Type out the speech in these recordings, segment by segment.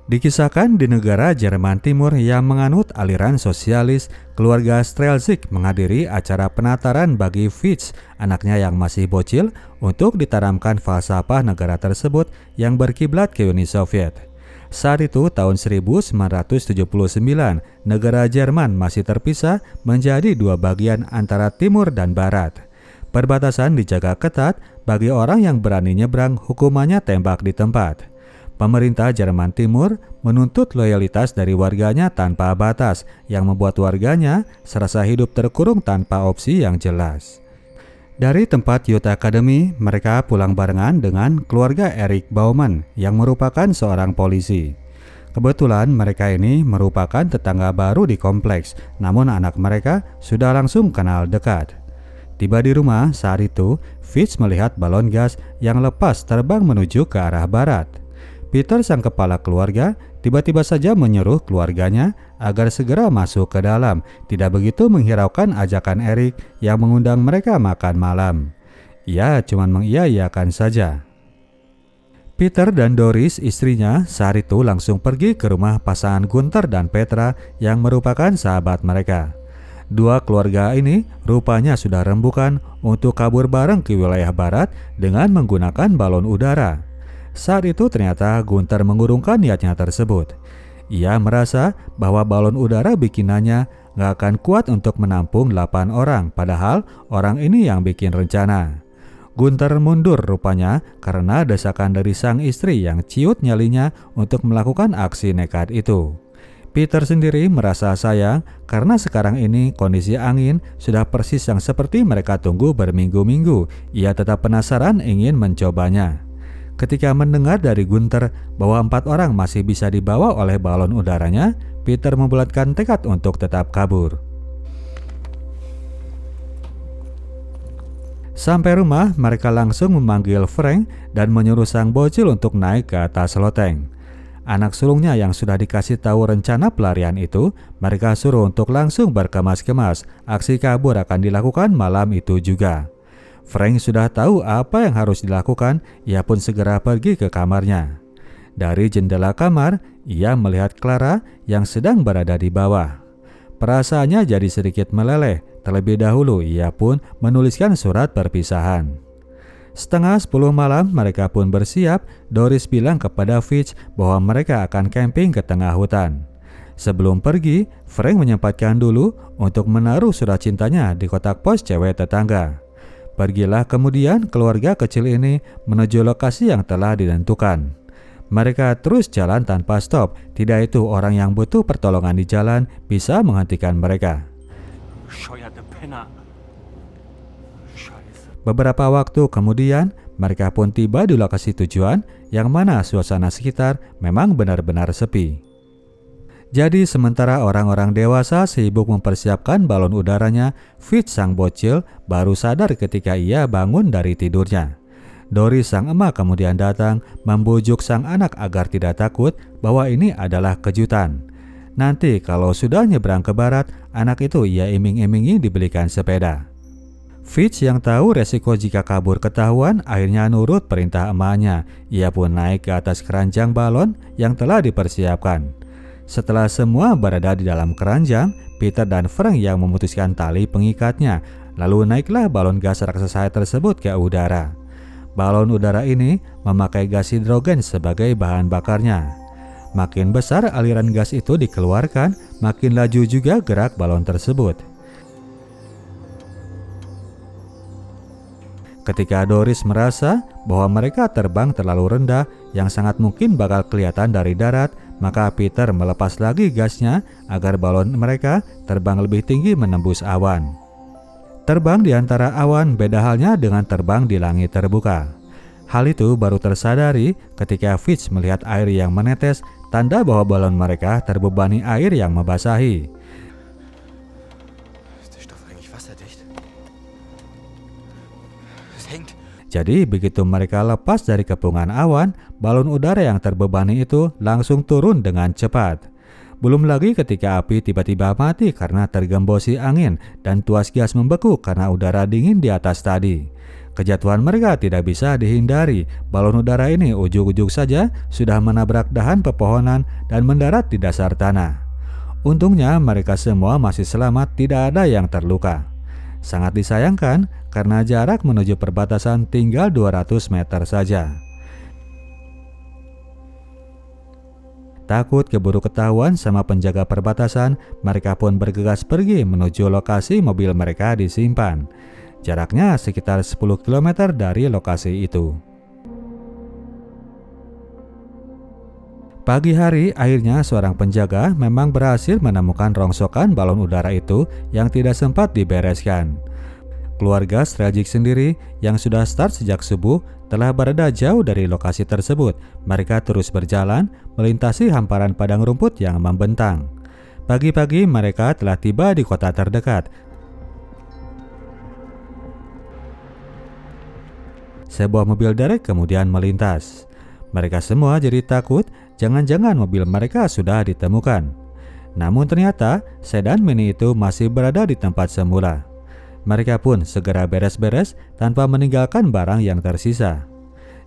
Dikisahkan di negara Jerman Timur yang menganut aliran sosialis, keluarga Strelzig menghadiri acara penataran bagi Fitch, anaknya yang masih bocil, untuk ditanamkan falsafah negara tersebut yang berkiblat ke Uni Soviet. Saat itu tahun 1979, negara Jerman masih terpisah menjadi dua bagian antara timur dan barat. Perbatasan dijaga ketat, bagi orang yang berani nyebrang hukumannya tembak di tempat. Pemerintah Jerman Timur menuntut loyalitas dari warganya tanpa batas, yang membuat warganya serasa hidup terkurung tanpa opsi yang jelas. Dari tempat Youth Academy, mereka pulang barengan dengan keluarga Erich Baumann yang merupakan seorang polisi. Kebetulan mereka ini merupakan tetangga baru di kompleks, namun anak mereka sudah langsung kenal dekat. Tiba di rumah saat itu, Fitch melihat balon gas yang lepas terbang menuju ke arah barat. Peter, sang kepala keluarga, tiba-tiba saja menyuruh keluarganya agar segera masuk ke dalam, tidak begitu menghiraukan ajakan Erich yang mengundang mereka makan malam. Ia cuma mengiyakan saja. Peter dan Doris, istrinya, saat itu langsung pergi ke rumah pasangan Gunther dan Petra yang merupakan sahabat mereka. Dua keluarga ini rupanya sudah rembukan untuk kabur bareng ke wilayah barat dengan menggunakan balon udara. Saat itu ternyata Gunther mengurungkan niatnya tersebut. Ia merasa bahwa balon udara bikinannya gak akan kuat untuk menampung 8 orang, padahal orang ini yang bikin rencana. Gunther mundur rupanya karena desakan dari sang istri yang ciut nyalinya untuk melakukan aksi nekat itu. Peter sendiri merasa sayang karena sekarang ini kondisi angin sudah persis yang seperti mereka tunggu berminggu-minggu. Ia tetap penasaran ingin mencobanya. Ketika mendengar dari Gunther bahwa 4 orang masih bisa dibawa oleh balon udaranya, Peter membulatkan tekad untuk tetap kabur. Sampai rumah, mereka langsung memanggil Frank dan menyuruh sang bocil untuk naik ke atas loteng. Anak sulungnya yang sudah dikasih tahu rencana pelarian itu, mereka suruh untuk langsung berkemas-kemas. Aksi kabur akan dilakukan malam itu juga. Frank sudah tahu apa yang harus dilakukan, ia pun segera pergi ke kamarnya. Dari jendela kamar, ia melihat Clara yang sedang berada di bawah. Perasaannya jadi sedikit meleleh. Terlebih dahulu ia pun menuliskan surat perpisahan. Setengah 10 malam mereka pun bersiap. Doris bilang kepada Fitch bahwa mereka akan camping ke tengah hutan. Sebelum pergi, Frank menyempatkan dulu untuk menaruh surat cintanya di kotak pos cewek tetangga. Pergilah kemudian keluarga kecil ini menuju lokasi yang telah ditentukan. Mereka terus jalan tanpa stop, tidak itu orang yang butuh pertolongan di jalan bisa menghentikan mereka. Beberapa waktu kemudian, mereka pun tiba di lokasi tujuan yang mana suasana sekitar memang benar-benar sepi. Jadi sementara orang-orang dewasa sibuk mempersiapkan balon udaranya, Fitch sang bocil baru sadar ketika ia bangun dari tidurnya. Doris sang emak kemudian datang membujuk sang anak agar tidak takut bahwa ini adalah kejutan. Nanti kalau sudah nyebrang ke barat, anak itu ia iming-imingi dibelikan sepeda. Fitch yang tahu resiko jika kabur ketahuan akhirnya nurut perintah emaknya. Ia pun naik ke atas keranjang balon yang telah dipersiapkan. Setelah semua berada di dalam keranjang, Peter dan Frank yang memutuskan tali pengikatnya. Lalu naiklah balon gas raksasa tersebut ke udara. Balon udara ini memakai gas hidrogen sebagai bahan bakarnya. Makin besar aliran gas itu dikeluarkan, makin laju juga gerak balon tersebut. Ketika Doris merasa bahwa mereka terbang terlalu rendah yang sangat mungkin bakal kelihatan dari darat, maka Peter melepas lagi gasnya agar balon mereka terbang lebih tinggi menembus awan. Terbang di antara awan beda halnya dengan terbang di langit terbuka. Hal itu baru tersadari ketika Fitch melihat air yang menetes, tanda bahwa balon mereka terbebani air yang membasahi. Jadi begitu mereka lepas dari kepungan awan, balon udara yang terbebani itu langsung turun dengan cepat. Belum lagi ketika api tiba-tiba mati karena tergembosi angin dan tuas gas membeku karena udara dingin di atas tadi. Kejatuhan mereka tidak bisa dihindari. Balon udara ini ujuk-ujuk saja sudah menabrak dahan pepohonan dan mendarat di dasar tanah. Untungnya mereka semua masih selamat, tidak ada yang terluka. Sangat disayangkan karena jarak menuju perbatasan tinggal 200 meter saja. Takut keburu ketahuan sama penjaga perbatasan, mereka pun bergegas pergi menuju lokasi mobil mereka disimpan. Jaraknya sekitar 10 km dari lokasi itu. Pagi hari, akhirnya seorang penjaga memang berhasil menemukan rongsokan balon udara itu yang tidak sempat dibereskan. Keluarga Streljik sendiri yang sudah start sejak subuh telah berada jauh dari lokasi tersebut. Mereka terus berjalan melintasi hamparan padang rumput yang membentang. Pagi-pagi mereka telah tiba di kota terdekat. Sebuah mobil derek kemudian melintas. Mereka semua jadi takut, jangan-jangan mobil mereka sudah ditemukan. Namun ternyata sedan mini itu masih berada di tempat semula. Mereka pun segera beres-beres tanpa meninggalkan barang yang tersisa.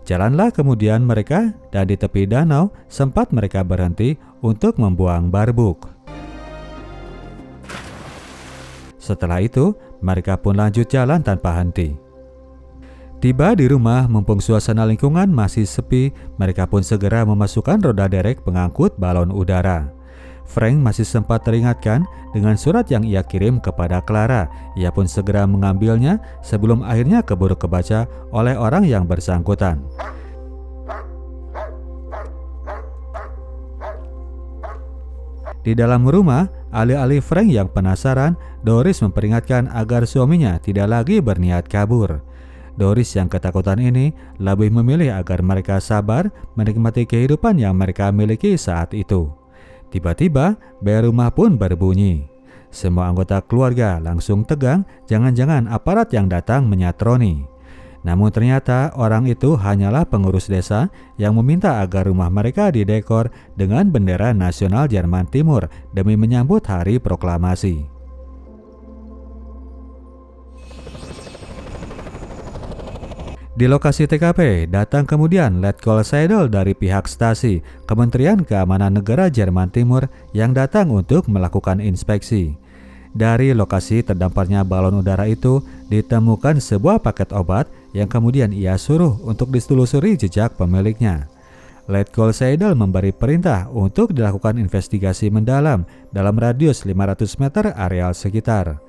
Jalanlah kemudian mereka dan di tepi danau sempat mereka berhenti untuk membuang barbuk. Setelah itu, mereka pun lanjut jalan tanpa henti. Tiba di rumah, mumpung suasana lingkungan masih sepi, mereka pun segera memasukkan roda derek pengangkut balon udara. Frank masih sempat teringatkan dengan surat yang ia kirim kepada Clara. Ia pun segera mengambilnya sebelum akhirnya keburu kebaca oleh orang yang bersangkutan. Di dalam rumah, alih-alih Frank yang penasaran, Doris memperingatkan agar suaminya tidak lagi berniat kabur. Doris yang ketakutan ini lebih memilih agar mereka sabar menikmati kehidupan yang mereka miliki saat itu. Tiba-tiba, bel rumah pun berbunyi. Semua anggota keluarga langsung tegang, jangan-jangan aparat yang datang menyatroni. Namun ternyata orang itu hanyalah pengurus desa yang meminta agar rumah mereka didekor dengan bendera nasional Jerman Timur demi menyambut hari proklamasi. Di lokasi TKP, datang kemudian Letkol Seidel dari pihak stasi Kementerian Keamanan Negara Jerman Timur yang datang untuk melakukan inspeksi. Dari lokasi terdamparnya balon udara itu ditemukan sebuah paket obat yang kemudian ia suruh untuk ditelusuri jejak pemiliknya. Letkol Seidel memberi perintah untuk dilakukan investigasi mendalam dalam radius 500 meter areal sekitar.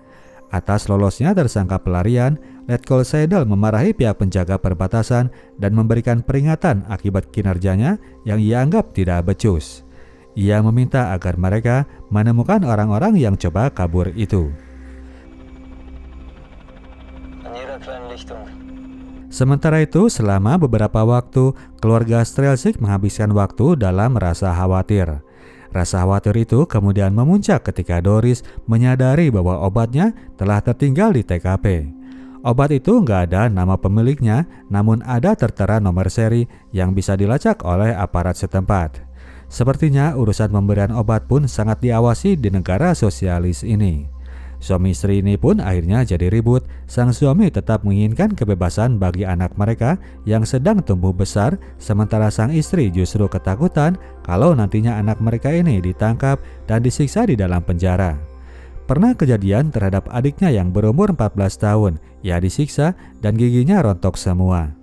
Atas lolosnya tersangka pelarian, Letkol Seidel memarahi pihak penjaga perbatasan dan memberikan peringatan akibat kinerjanya yang ia anggap tidak becus. Ia meminta agar mereka menemukan orang-orang yang coba kabur itu. Sementara itu, selama beberapa waktu, keluarga Streljik menghabiskan waktu dalam rasa khawatir. Rasa khawatir itu kemudian memuncak ketika Doris menyadari bahwa obatnya telah tertinggal di TKP. Obat itu nggak ada nama pemiliknya, namun ada tertera nomor seri yang bisa dilacak oleh aparat setempat. Sepertinya urusan pemberian obat pun sangat diawasi di negara sosialis ini. Suami istri ini pun akhirnya jadi ribut. Sang suami tetap menginginkan kebebasan bagi anak mereka yang sedang tumbuh besar, sementara sang istri justru ketakutan kalau nantinya anak mereka ini ditangkap dan disiksa di dalam penjara. Pernah kejadian terhadap adiknya yang berumur 14 tahun, ia disiksa dan giginya rontok semua.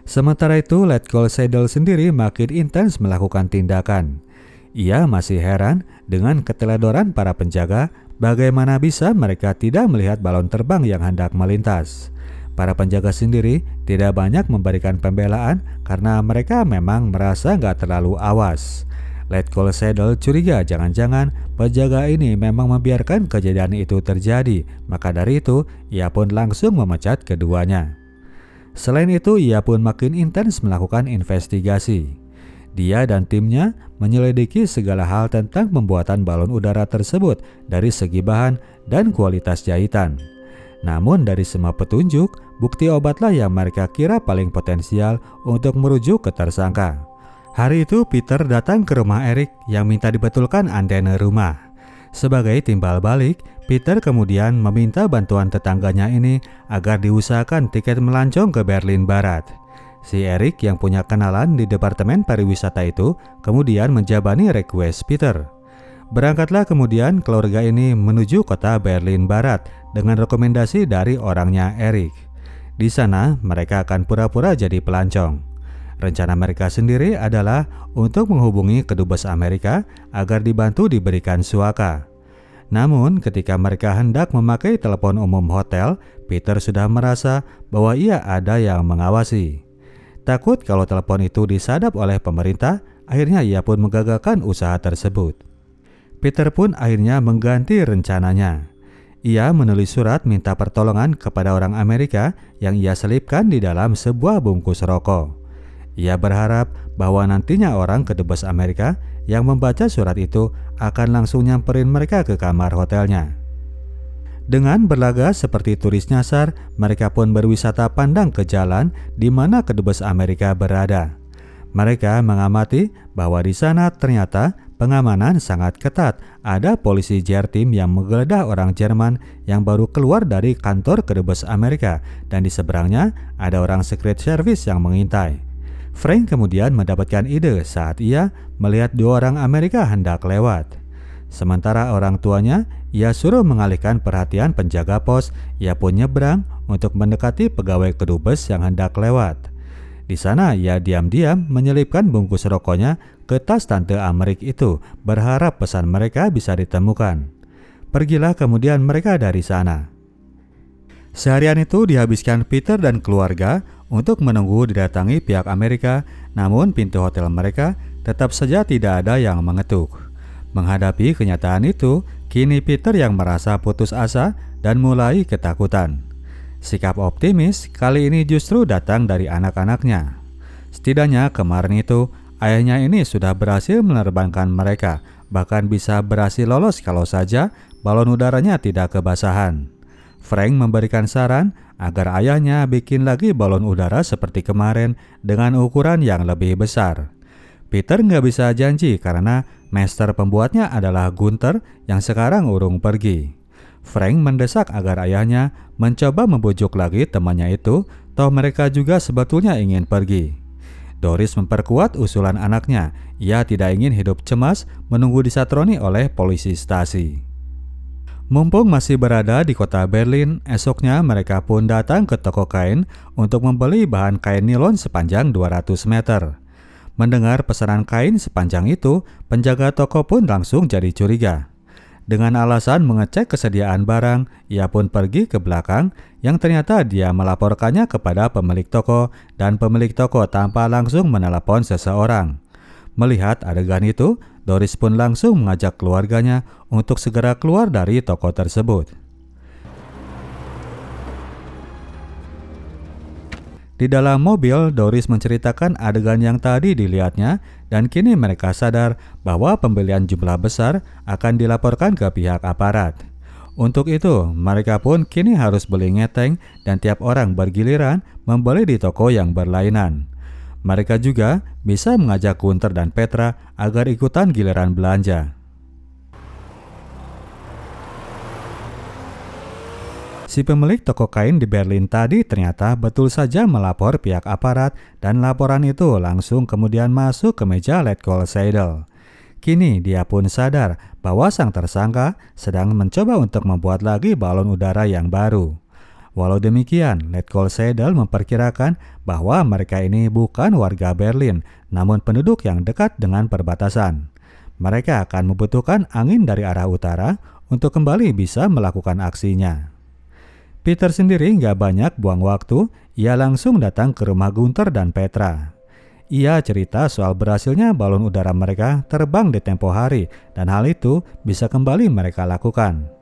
Sementara itu, Letkol Seidel sendiri makin intens melakukan tindakan. Ia masih heran dengan keteledoran para penjaga, bagaimana bisa mereka tidak melihat balon terbang yang hendak melintas. Para penjaga sendiri tidak banyak memberikan pembelaan karena mereka memang merasa nggak terlalu awas. Letkol Seidel curiga jangan-jangan penjaga ini memang membiarkan kejadian itu terjadi, maka dari itu ia pun langsung memecat keduanya. Selain itu, ia pun makin intens melakukan investigasi. Dia dan timnya menyelidiki segala hal tentang pembuatan balon udara tersebut dari segi bahan dan kualitas jahitan. Namun dari semua petunjuk, bukti obatlah yang mereka kira paling potensial untuk merujuk ke tersangka. Hari itu Peter datang ke rumah Erik yang minta dibetulkan antena rumah. Sebagai timbal balik, Peter kemudian meminta bantuan tetangganya ini agar diusahakan tiket melancong ke Berlin Barat. Si Eric yang punya kenalan di Departemen Pariwisata itu kemudian menjabani request Peter. Berangkatlah kemudian keluarga ini menuju kota Berlin Barat dengan rekomendasi dari orangnya Eric. Di sana mereka akan pura-pura jadi pelancong. Rencana mereka sendiri adalah untuk menghubungi kedubes Amerika agar dibantu diberikan suaka. Namun ketika mereka hendak memakai telepon umum hotel, Peter sudah merasa bahwa ia ada yang mengawasi. Takut kalau telepon itu disadap oleh pemerintah, akhirnya ia pun menggagalkan usaha tersebut. Peter pun akhirnya mengganti rencananya. Ia menulis surat minta pertolongan kepada orang Amerika yang ia selipkan di dalam sebuah bungkus rokok. Ia berharap bahwa nantinya orang kedubes Amerika yang membaca surat itu akan langsung nyamperin mereka ke kamar hotelnya. Dengan berlaga seperti turis nyasar, mereka pun berwisata pandang ke jalan di mana kedubes Amerika berada. Mereka mengamati bahwa di sana ternyata pengamanan sangat ketat. Ada polisi Jartim yang menggeledah orang Jerman yang baru keluar dari kantor kedubes Amerika, dan di seberangnya ada orang Secret Service yang mengintai. Frank kemudian mendapatkan ide saat ia melihat 2 orang Amerika hendak lewat. Sementara orang tuanya, ia suruh mengalihkan perhatian penjaga pos. Ia pun nyebrang untuk mendekati pegawai kedubes yang hendak lewat. Di sana ia diam-diam menyelipkan bungkus rokoknya ke tas Tante Amerik itu, berharap pesan mereka bisa ditemukan. Pergilah kemudian mereka dari sana. Seharian itu dihabiskan Peter dan keluarga untuk menunggu didatangi pihak Amerika, namun pintu hotel mereka tetap saja tidak ada yang mengetuk. Menghadapi kenyataan itu, kini Peter yang merasa putus asa dan mulai ketakutan. Sikap optimis kali ini justru datang dari anak-anaknya. Setidaknya kemarin itu, ayahnya ini sudah berhasil menerbangkan mereka, bahkan bisa berhasil lolos kalau saja balon udaranya tidak kebasahan. Frank memberikan saran agar ayahnya bikin lagi balon udara seperti kemarin dengan ukuran yang lebih besar. Peter nggak bisa janji karena master pembuatnya adalah Gunther yang sekarang urung pergi. Frank mendesak agar ayahnya mencoba membujuk lagi temannya itu, toh mereka juga sebetulnya ingin pergi. Doris memperkuat usulan anaknya. Ia tidak ingin hidup cemas menunggu disatroni oleh polisi stasi. Mumpung masih berada di kota Berlin, esoknya mereka pun datang ke toko kain untuk membeli bahan kain nilon sepanjang 200 meter. Mendengar pesanan kain sepanjang itu, penjaga toko pun langsung jadi curiga. Dengan alasan mengecek kesediaan barang, ia pun pergi ke belakang yang ternyata dia melaporkannya kepada pemilik toko, dan pemilik toko tanpa langsung menelepon seseorang. Melihat adegan itu, Doris pun langsung mengajak keluarganya untuk segera keluar dari toko tersebut. Di dalam mobil, Doris menceritakan adegan yang tadi dilihatnya, dan kini mereka sadar bahwa pembelian jumlah besar akan dilaporkan ke pihak aparat. Untuk itu, mereka pun kini harus beli ngeteng dan tiap orang bergiliran membeli di toko yang berlainan. Mereka juga bisa mengajak Gunther dan Petra agar ikutan giliran belanja. Si pemilik toko kain di Berlin tadi ternyata betul saja melapor pihak aparat, dan laporan itu langsung kemudian masuk ke meja Letkol Seidel. Kini dia pun sadar bahwa sang tersangka sedang mencoba untuk membuat lagi balon udara yang baru. Walau demikian, Letkol Seidel memperkirakan bahwa mereka ini bukan warga Berlin, namun penduduk yang dekat dengan perbatasan. Mereka akan membutuhkan angin dari arah utara untuk kembali bisa melakukan aksinya. Peter sendiri nggak banyak buang waktu, ia langsung datang ke rumah Gunther dan Petra. Ia cerita soal berhasilnya balon udara mereka terbang di tempo hari, dan hal itu bisa kembali mereka lakukan.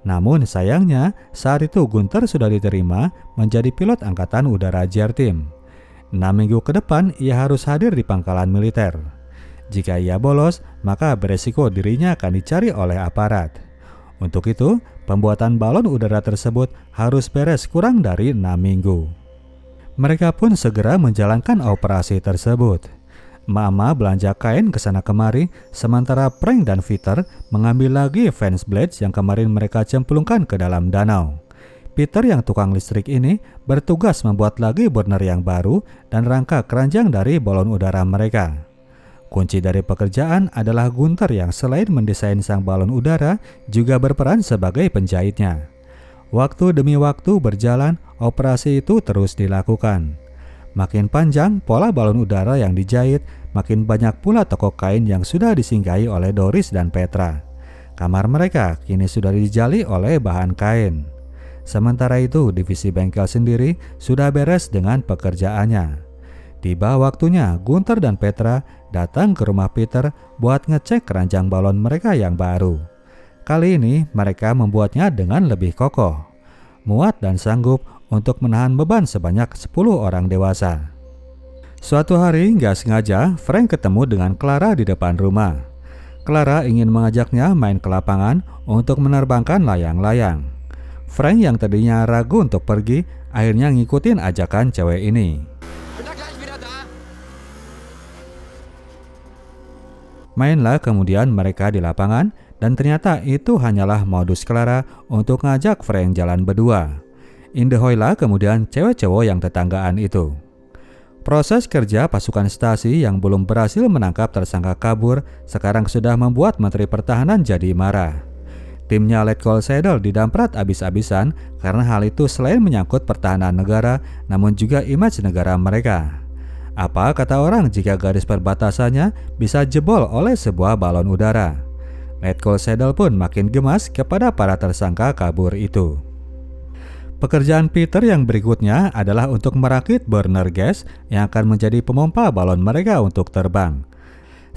Namun sayangnya saat itu Gunther sudah diterima menjadi pilot angkatan udara Jartim. 6 minggu ke depan ia harus hadir di pangkalan militer. Jika ia bolos, maka beresiko dirinya akan dicari oleh aparat. Untuk itu, pembuatan balon udara tersebut harus beres kurang dari 6 minggu. Mereka pun segera menjalankan operasi tersebut. Mama belanja kain ke sana kemari, sementara Frank dan Peter mengambil lagi fence blades yang kemarin mereka cemplungkan ke dalam danau. Peter yang tukang listrik ini bertugas membuat lagi burner yang baru dan rangka keranjang dari balon udara mereka. Kunci dari pekerjaan adalah Gunther yang selain mendesain sang balon udara juga berperan sebagai penjahitnya. Waktu demi waktu berjalan, operasi itu terus dilakukan. Makin panjang pola balon udara yang dijahit, makin banyak pula toko kain yang sudah disinggahi oleh Doris dan Petra. Kamar mereka kini sudah dijali oleh bahan kain. Sementara itu, divisi bengkel sendiri sudah beres dengan pekerjaannya. Tiba waktunya Gunther dan Petra datang ke rumah Peter buat ngecek keranjang balon mereka yang baru. Kali ini mereka membuatnya dengan lebih kokoh, muat dan sanggup untuk menahan beban sebanyak 10 orang dewasa. Suatu hari nggak sengaja Frank ketemu dengan Clara di depan rumah. Clara ingin mengajaknya main ke lapangan untuk menerbangkan layang-layang. Frank yang tadinya ragu untuk pergi akhirnya ngikutin ajakan cewek ini. Mainlah kemudian mereka di lapangan dan ternyata itu hanyalah modus Clara untuk ngajak Frank jalan berdua. Indehoilah kemudian cewek cowok yang tetanggaan itu. Proses kerja pasukan Stasi yang belum berhasil menangkap tersangka kabur sekarang sudah membuat Menteri Pertahanan jadi marah. Timnya Letkol Sedel didamprat abis-abisan karena hal itu selain menyangkut pertahanan negara namun juga image negara mereka. Apa kata orang jika garis perbatasannya bisa jebol oleh sebuah balon udara? Letkol Sedel pun makin gemas kepada para tersangka kabur itu. Pekerjaan Peter yang berikutnya adalah untuk merakit burner gas yang akan menjadi pemompa balon mereka untuk terbang.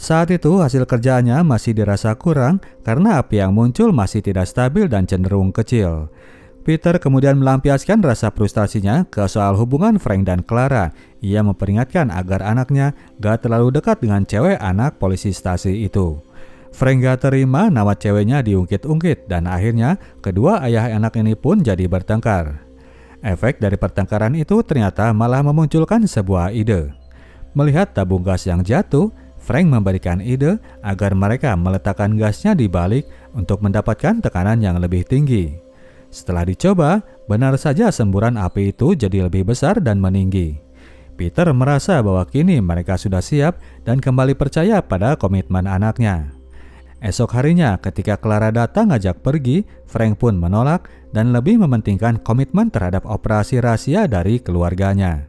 Saat itu hasil kerjaannya masih dirasa kurang karena api yang muncul masih tidak stabil dan cenderung kecil. Peter kemudian melampiaskan rasa frustasinya ke soal hubungan Frank dan Clara. Ia memperingatkan agar anaknya gak terlalu dekat dengan cewek anak polisi Stasi itu. Frank gak terima nama ceweknya diungkit-ungkit dan akhirnya kedua ayah anak ini pun jadi bertengkar. Efek dari pertengkaran itu ternyata malah memunculkan sebuah ide. Melihat tabung gas yang jatuh, Frank memberikan ide agar mereka meletakkan gasnya di balik untuk mendapatkan tekanan yang lebih tinggi. Setelah dicoba, benar saja semburan api itu jadi lebih besar dan meninggi. Peter merasa bahwa kini mereka sudah siap dan kembali percaya pada komitmen anaknya. Esok harinya ketika Clara datang ngajak pergi, Frank pun menolak dan lebih mementingkan komitmen terhadap operasi rahasia dari keluarganya.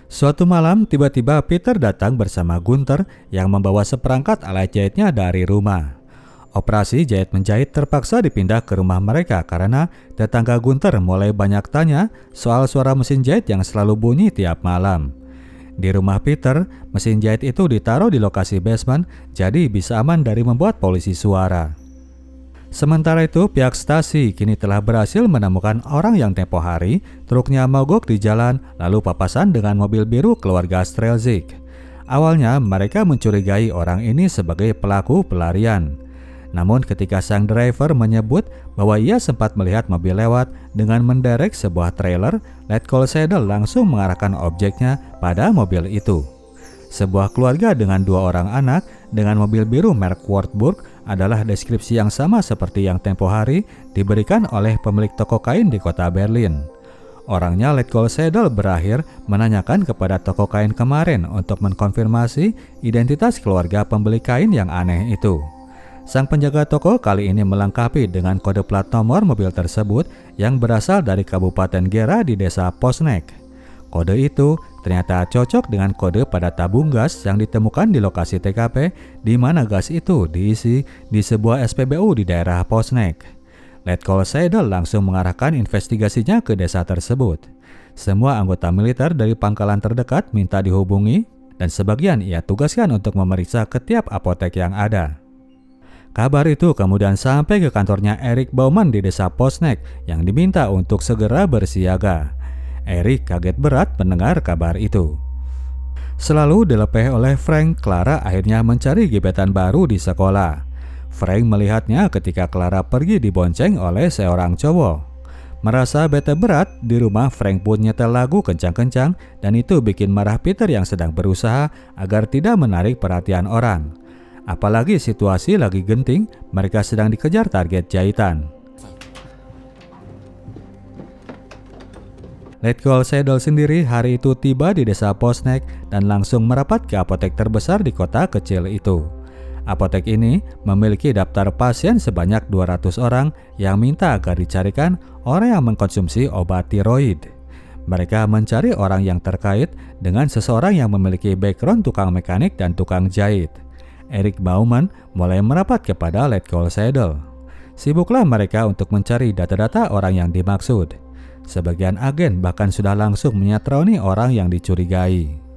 Suatu malam tiba-tiba Peter datang bersama Gunther yang membawa seperangkat alat jahitnya dari rumah. Operasi jahit-menjahit terpaksa dipindah ke rumah mereka karena tetangga Gunther mulai banyak tanya soal suara mesin jahit yang selalu bunyi tiap malam. Di rumah Peter, mesin jahit itu ditaruh di lokasi basement, jadi bisa aman dari membuat polusi suara. Sementara itu, pihak Stasi kini telah berhasil menemukan orang yang tempo hari truknya mogok di jalan lalu papasan dengan mobil biru keluarga Strelzik. Awalnya mereka mencurigai orang ini sebagai pelaku pelarian. Namun ketika sang driver menyebut bahwa ia sempat melihat mobil lewat dengan menderek sebuah trailer, Letkol Sedel langsung mengarahkan objeknya pada mobil itu. Sebuah keluarga dengan 2 orang anak dengan mobil biru merek Wartburg adalah deskripsi yang sama seperti yang tempo hari diberikan oleh pemilik toko kain di kota Berlin. Orangnya Letkol Sedel berakhir menanyakan kepada toko kain kemarin untuk mengkonfirmasi identitas keluarga pembeli kain yang aneh itu. Sang penjaga toko kali ini melengkapi dengan kode plat nomor mobil tersebut yang berasal dari Kabupaten Gera di desa Posnek. Kode itu ternyata cocok dengan kode pada tabung gas yang ditemukan di lokasi TKP di mana gas itu diisi di sebuah SPBU di daerah Posnek. Letkol Sedel langsung mengarahkan investigasinya ke desa tersebut. Semua anggota militer dari pangkalan terdekat minta dihubungi dan sebagian ia tugaskan untuk memeriksa ketiap apotek yang ada. Kabar itu kemudian sampai ke kantornya Erik Baumann di desa Posnek yang diminta untuk segera bersiaga. Erik kaget berat mendengar kabar itu. Selalu dilepeh oleh Frank, Clara akhirnya mencari gebetan baru di sekolah. Frank melihatnya ketika Clara pergi dibonceng oleh seorang cowok. Merasa bete berat, di rumah Frank pun nyetel lagu kencang-kencang dan itu bikin marah Peter yang sedang berusaha agar tidak menarik perhatian orang. Apalagi situasi lagi genting, mereka sedang dikejar target jahitan. Letko Seidel sendiri hari itu tiba di desa Posnek dan langsung merapat ke apotek terbesar di kota kecil itu. Apotek ini memiliki daftar pasien sebanyak 200 orang yang minta agar dicarikan orang yang mengkonsumsi obat tiroid. Mereka mencari orang yang terkait dengan seseorang yang memiliki background tukang mekanik dan tukang jahit. Eric Bauman mulai merapat kepada Letko Seidel. Sibuklah mereka untuk mencari data-data orang yang dimaksud. Sebagian agen bahkan sudah langsung menyatroni orang yang dicurigai.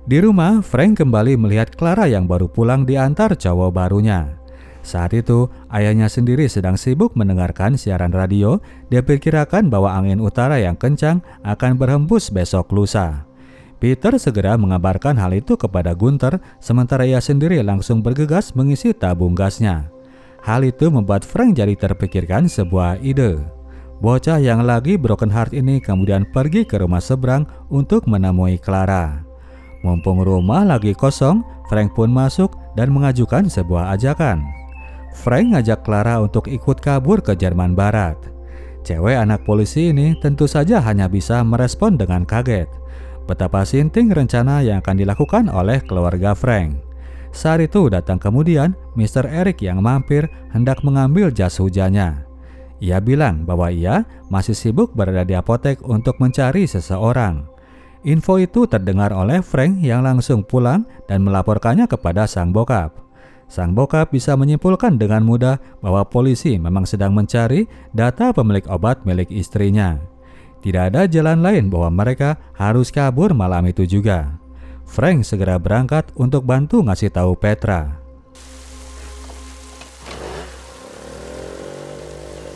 Di rumah, Frank kembali melihat Clara yang baru pulang diantar cowok barunya. Saat itu, ayahnya sendiri sedang sibuk mendengarkan siaran radio. Dia perkirakan bahwa angin utara yang kencang akan berhembus besok lusa. Peter segera mengabarkan hal itu kepada Gunther, sementara ia sendiri langsung bergegas mengisi tabung gasnya. Hal itu membuat Frank jadi terpikirkan sebuah ide. Bocah yang lagi broken heart ini kemudian pergi ke rumah seberang untuk menemui Clara. Mumpung rumah lagi kosong, Frank pun masuk dan mengajukan sebuah ajakan. Frank ngajak Clara untuk ikut kabur ke Jerman Barat. Cewek anak polisi ini tentu saja hanya bisa merespon dengan kaget. Betapa sinting rencana yang akan dilakukan oleh keluarga Frank. Saat itu datang kemudian Mr. Eric yang mampir hendak mengambil jas hujannya. Ia bilang bahwa ia masih sibuk berada di apotek untuk mencari seseorang. Info itu terdengar oleh Frank yang langsung pulang dan melaporkannya kepada sang bokap. Sang bokap bisa menyimpulkan dengan mudah bahwa polisi memang sedang mencari data pemilik obat milik istrinya. Tidak ada jalan lain bahwa mereka harus kabur malam itu juga. Frank segera berangkat untuk bantu ngasih tahu Petra.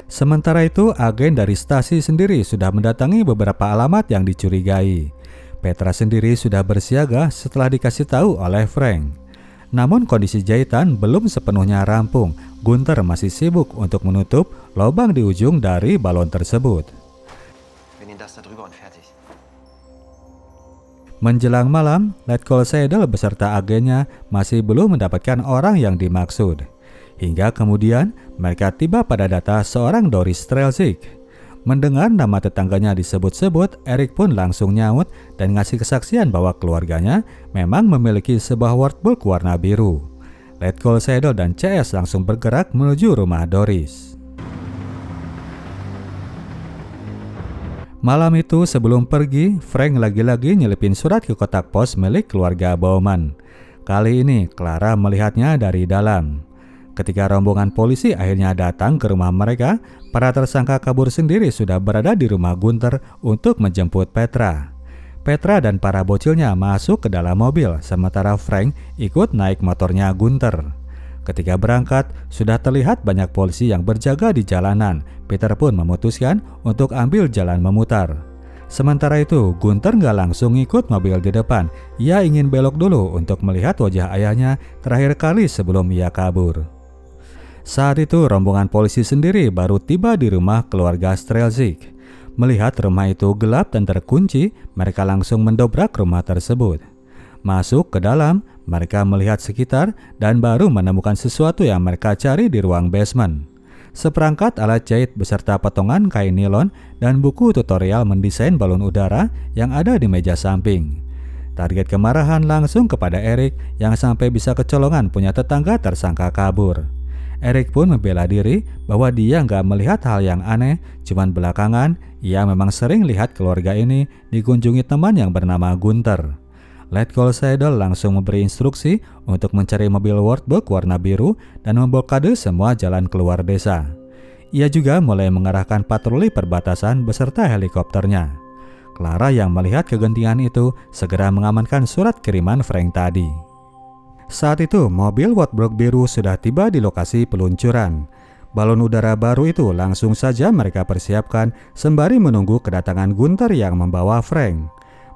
Sementara itu, agen dari stasi sendiri sudah mendatangi beberapa alamat yang dicurigai. Petra sendiri sudah bersiaga setelah dikasih tahu oleh Frank. Namun kondisi jahitan belum sepenuhnya rampung. Gunther masih sibuk untuk menutup lubang di ujung dari balon tersebut. Menjelang malam, Letko Seidel beserta agennya masih belum mendapatkan orang yang dimaksud. Hingga kemudian mereka tiba pada data seorang Doris Strelzik. Mendengar nama tetangganya disebut-sebut, Eric pun langsung nyaut dan ngasih kesaksian bahwa keluarganya memang memiliki sebuah workbook warna biru. Letko Seidel dan CS langsung bergerak menuju rumah Doris. Malam itu sebelum pergi, Frank lagi-lagi nyelipin surat ke kotak pos milik keluarga Bauman. Kali ini Clara melihatnya dari dalam. Ketika rombongan polisi akhirnya datang ke rumah mereka, para tersangka kabur sendiri sudah berada di rumah Gunther untuk menjemput Petra. Petra dan para bocilnya masuk ke dalam mobil, sementara Frank ikut naik motornya Gunther. Ketika berangkat, sudah terlihat banyak polisi yang berjaga di jalanan. Peter pun memutuskan untuk ambil jalan memutar. Sementara itu, Gunther nggak langsung ikut mobil di depan. Ia ingin belok dulu untuk melihat wajah ayahnya terakhir kali sebelum ia kabur. Saat itu rombongan polisi sendiri baru tiba di rumah keluarga Strelzik. Melihat rumah itu gelap dan terkunci, mereka langsung mendobrak rumah tersebut. Masuk ke dalam, mereka melihat sekitar dan baru menemukan sesuatu yang mereka cari di ruang basement. Seperangkat alat jahit beserta potongan kain nilon dan buku tutorial mendesain balon udara yang ada di meja samping. Target kemarahan langsung kepada Eric yang sampai bisa kecolongan punya tetangga tersangka kabur. Eric pun membela diri bahwa dia nggak melihat hal yang aneh, cuman belakangan ia memang sering lihat keluarga ini dikunjungi teman yang bernama Gunther. Letko Seidel langsung memberi instruksi untuk mencari mobil workbook warna biru dan memblokade semua jalan keluar desa. Ia juga mulai mengarahkan patroli perbatasan beserta helikopternya. Clara yang melihat kegentingan itu segera mengamankan surat kiriman Frank tadi. Saat itu, mobil workbook biru sudah tiba di lokasi peluncuran. Balon udara baru itu langsung saja mereka persiapkan sembari menunggu kedatangan Gunther yang membawa Frank.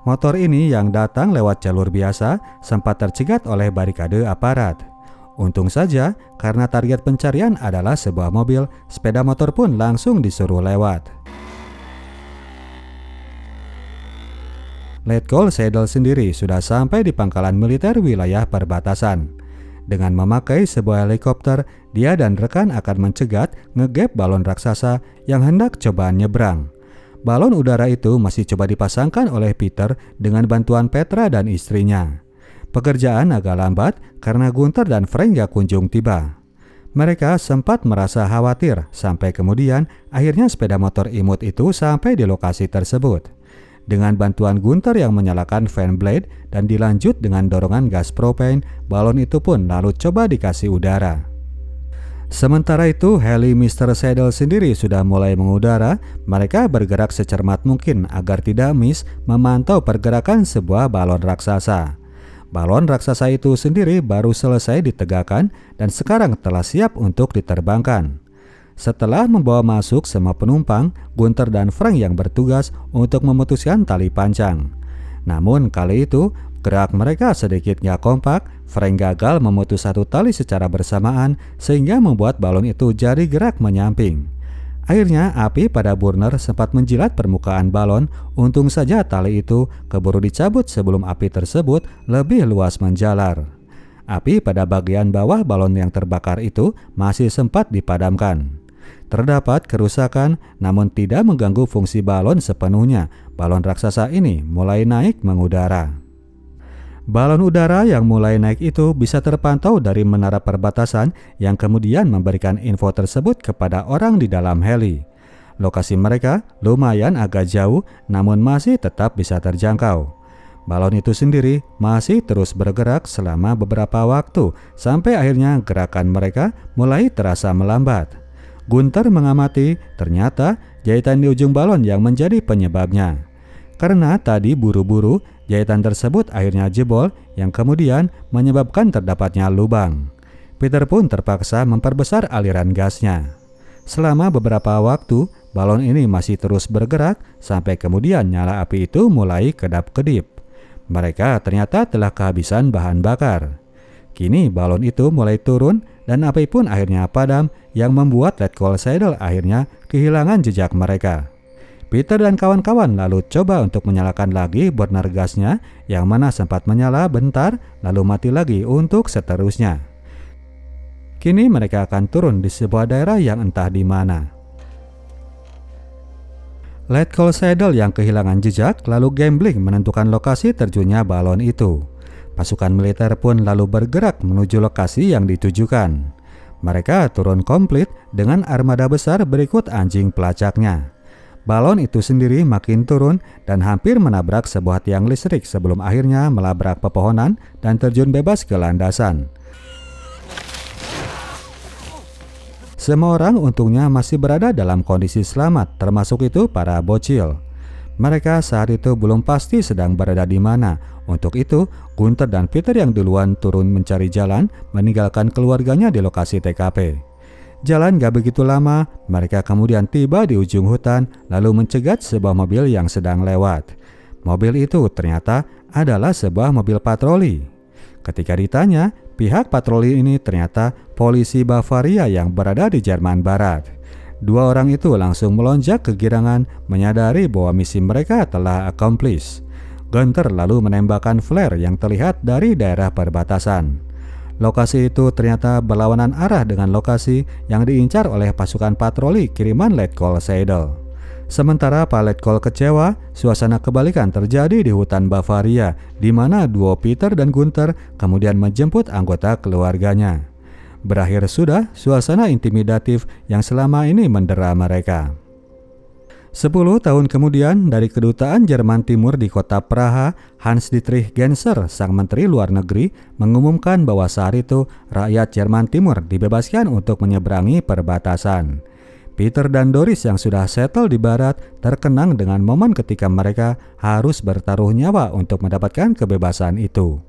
Motor ini yang datang lewat jalur biasa sempat tercegat oleh barikade aparat. Untung saja, karena target pencarian adalah sebuah mobil, sepeda motor pun langsung disuruh lewat. Letkol Seidel sendiri sudah sampai di pangkalan militer wilayah perbatasan. Dengan memakai sebuah helikopter, dia dan rekan akan mencegat ngegap balon raksasa yang hendak coba nyebrang. Balon udara itu masih coba dipasangkan oleh Peter dengan bantuan Petra dan istrinya. Pekerjaan agak lambat karena Gunther dan Frank gak kunjung tiba. Mereka sempat merasa khawatir sampai kemudian akhirnya sepeda motor imut itu sampai di lokasi tersebut. Dengan bantuan Gunther yang menyalakan fan blade dan dilanjut dengan dorongan gas propane, balon itu pun lalu coba dikasih udara. Sementara itu, heli Mr. Seidel sendiri sudah mulai mengudara. Mereka bergerak secermat mungkin agar tidak miss memantau pergerakan sebuah balon raksasa. Balon raksasa itu sendiri baru selesai ditegakkan dan sekarang telah siap untuk diterbangkan. Setelah membawa masuk semua penumpang, Gunther dan Frank yang bertugas untuk memutuskan tali pancang. Namun kali itu, gerak mereka sedikit gak kompak. Frank gagal memutus satu tali secara bersamaan sehingga membuat balon itu jadi gerak menyamping. Akhirnya api pada burner sempat menjilat permukaan balon. Untung saja tali itu keburu dicabut sebelum api tersebut lebih luas menjalar. Api pada bagian bawah balon yang terbakar itu masih sempat dipadamkan. Terdapat kerusakan namun tidak mengganggu fungsi balon sepenuhnya. Balon raksasa ini mulai naik mengudara. Balon udara yang mulai naik itu bisa terpantau dari menara perbatasan yang kemudian memberikan info tersebut kepada orang di dalam heli. Lokasi mereka lumayan agak jauh namun masih tetap bisa terjangkau. Balon itu sendiri masih terus bergerak selama beberapa waktu sampai akhirnya gerakan mereka mulai terasa melambat. Gunther mengamati, ternyata jahitan di ujung balon yang menjadi penyebabnya. Karena tadi buru-buru, jahitan tersebut akhirnya jebol yang kemudian menyebabkan terdapatnya lubang. Peter pun terpaksa memperbesar aliran gasnya. Selama beberapa waktu, balon ini masih terus bergerak sampai kemudian nyala api itu mulai kedap-kedip. Mereka ternyata telah kehabisan bahan bakar. Kini balon itu mulai turun dan api pun akhirnya padam yang membuat Letkol Seidel akhirnya kehilangan jejak mereka. Peter dan kawan-kawan lalu coba untuk menyalakan lagi burner gasnya yang mana sempat menyala bentar lalu mati lagi untuk seterusnya. Kini mereka akan turun di sebuah daerah yang entah di mana. Letkol Seidel yang kehilangan jejak lalu gambling menentukan lokasi terjunnya balon itu. Pasukan militer pun lalu bergerak menuju lokasi yang ditujukan. Mereka turun komplit dengan armada besar berikut anjing pelacaknya. Balon itu sendiri makin turun dan hampir menabrak sebuah tiang listrik sebelum akhirnya melabrak pepohonan dan terjun bebas ke landasan. Semua orang untungnya masih berada dalam kondisi selamat, termasuk itu para bocil. Mereka saat itu belum pasti sedang berada di mana. Untuk itu, Gunther dan Peter yang duluan turun mencari jalan, meninggalkan keluarganya di lokasi TKP. Jalan gak begitu lama, mereka kemudian tiba di ujung hutan, lalu mencegat sebuah mobil yang sedang lewat. Mobil itu ternyata adalah sebuah mobil patroli. Ketika ditanya, pihak patroli ini ternyata polisi Bavaria yang berada di Jerman Barat. Dua orang itu langsung melonjak kegirangan menyadari bahwa misi mereka telah accomplished. Gunther lalu menembakkan flare yang terlihat dari daerah perbatasan. Lokasi itu ternyata berlawanan arah dengan lokasi yang diincar oleh pasukan patroli kiriman Letkol Seidel. Sementara Pak Letkol kecewa, suasana kebalikan terjadi di hutan Bavaria, di mana duo Peter dan Gunther kemudian menjemput anggota keluarganya. Berakhir sudah suasana intimidatif yang selama ini mendera mereka. 10 tahun kemudian, dari kedutaan Jerman Timur di kota Praha, Hans-Dietrich Genscher, sang menteri luar negeri, mengumumkan bahwa saat itu rakyat Jerman Timur dibebaskan untuk menyeberangi perbatasan. Peter dan Doris yang sudah settle di barat terkenang dengan momen ketika mereka harus bertaruh nyawa untuk mendapatkan kebebasan itu.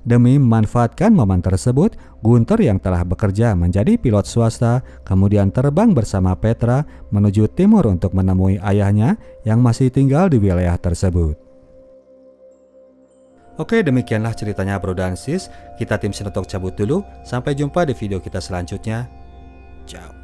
Demi memanfaatkan momen tersebut, Gunther yang telah bekerja menjadi pilot swasta kemudian terbang bersama Petra menuju timur untuk menemui ayahnya yang masih tinggal di wilayah tersebut. Oke, demikianlah ceritanya Bro dan Sis. Kita tim Sinotok cabut dulu. Sampai jumpa di video kita selanjutnya. Ciao.